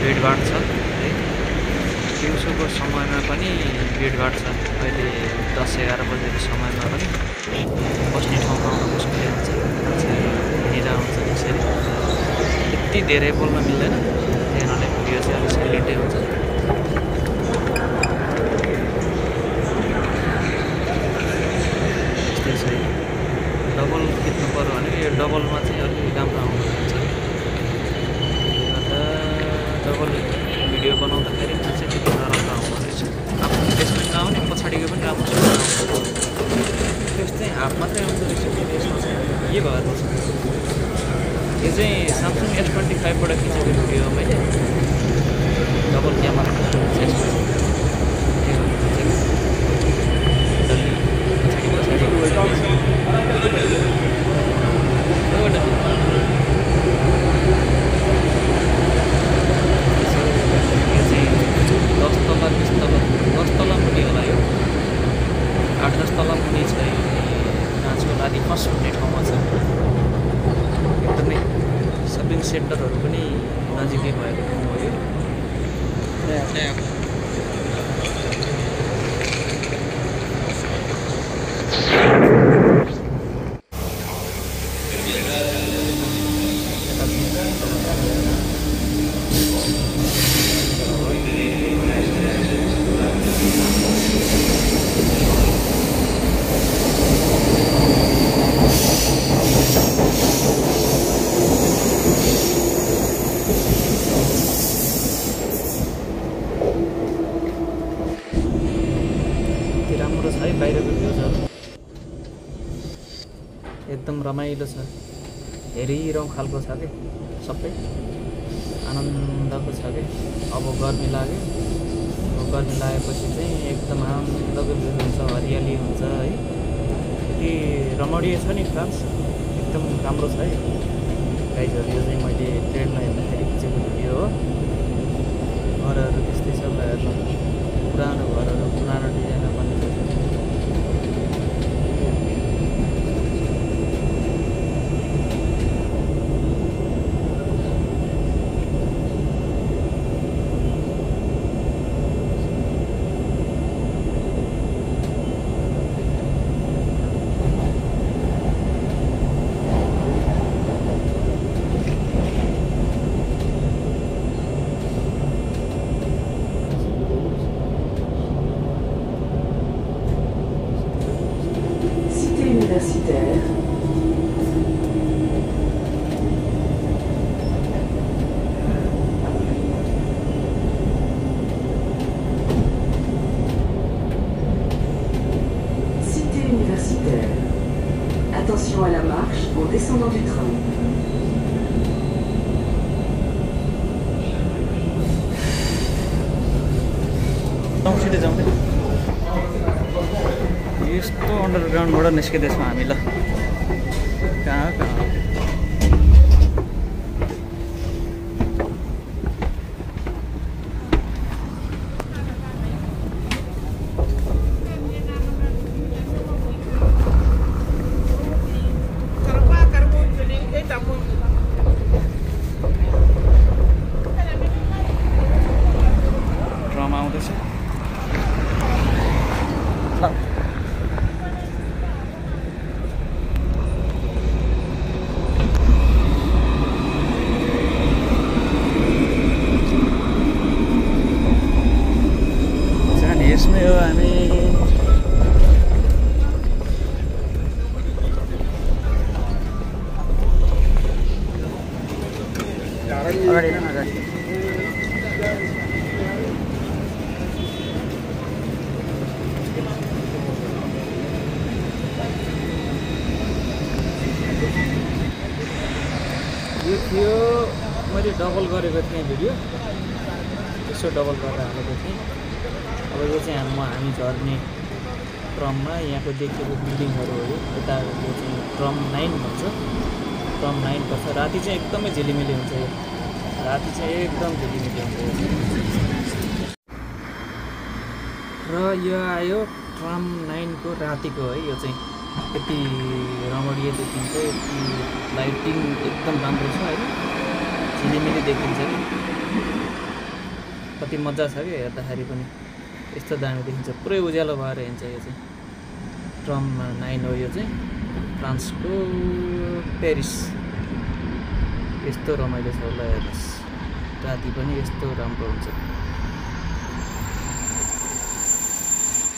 भिडभाड छ है। दिउँसोको समयमा पनि भिडभाड छ। अहिले 10-11 बजेको समयमा पनि बस्ने ठाउँ पाउन मुस्किलै हुन्छ, मान्छे हिँडिरहेको हुन्छ। त्यसरी यति धेरै बोल्न मिल्दैन, त्यही हुनाले भिडियो चाहिँ अलिक साइलेन्टै हुन्छ। त्यस्तै छ। डबल खिच्नु पऱ्यो भने यो डबलमा चाहिँ अलिक राम्रो आउनु जान्छ। डबल भिडियो बनाउँदाखेरि चाहिँ त्यति नराम्रो आउँदो रहेछ। आफ्नो त्यसमा नआउने पछाडिको पनि राम्रोसँग आउँछ। त्यस्तै हाफ मात्रै आउँदो रहेछ त्यसमा चाहिँ के भएको छ। यो चाहिँ स्यामसङ S25 बाट खिचेको भिडियो हो मैले। डबल क्यामेरा फर्स्ट हुने ठाउँमा छ। एकदमै सपिङ सेन्टरहरू पनि नजिकै भएको ठाउँ हो यो। राम्रो छ है बाहिरको भ्यूजहरू, एकदम रमाइलो छ। हेरिरहँ खालको छ कि सबै आनन्दको छ कि। अब गर्मी लाग्यो, गर्मी लागेपछि चाहिँ एकदम आनन्दको भ्यू हुन्छ, हरियाली हुन्छ है। यति रमणीय छ नि फ्रान्स, एकदम राम्रो छ है गाइजहरू। यो चाहिँ मैले ट्रेनमा हेर्दाखेरि खिचेको भिडियो हो। घरहरू त्यस्तै छ, हेर्नु पुरानो घरहरू, पुरानो डिजाइनमा बनेको। Universitaire. Cité universitaire. Attention à la marche en descendant du train. यस्तो अन्डरग्राउन्डबाट निस्किँदैछौँ हामी। ल कहाँ ड्रामा आउँदैछ। यसमै हो हामी। अगाडि अगाडि यो थियो मैले डबल गरेको थिएँ भिडियो, यसो डबल गरेर हालेको थिएँ। अब यो चाहिँ हामी झर्ने क्रममा यहाँको देखेको बिल्डिङहरू हो। यता यो चाहिँ ट्रम 9 भन्छ। ट्रम 9 पर्छ। राति चाहिँ एकदमै झिलिमिली हुन्छ यो, राति चाहिँ एकदम झिलिमिली हुन्छ यो। र यो आयो ट्रम 9 को रातिको है। यो चाहिँ यति रमणीय देखिन्छ, यति लाइटिङ एकदम राम्रो छ होइन, झिलिमिली देखिन्छ कि। कति मजा छ क्या हेर्दाखेरि पनि यस्तो दामी देखिन्छ पुरै उज्यालो भएर हिँड्छ यो चाहिँ ट्रम 9 हो यो चाहिँ फ्रान्सको पेरिस यस्तो रमाइलो छ होला हेर्नुहोस् राति पनि यस्तो राम्रो हुन्छ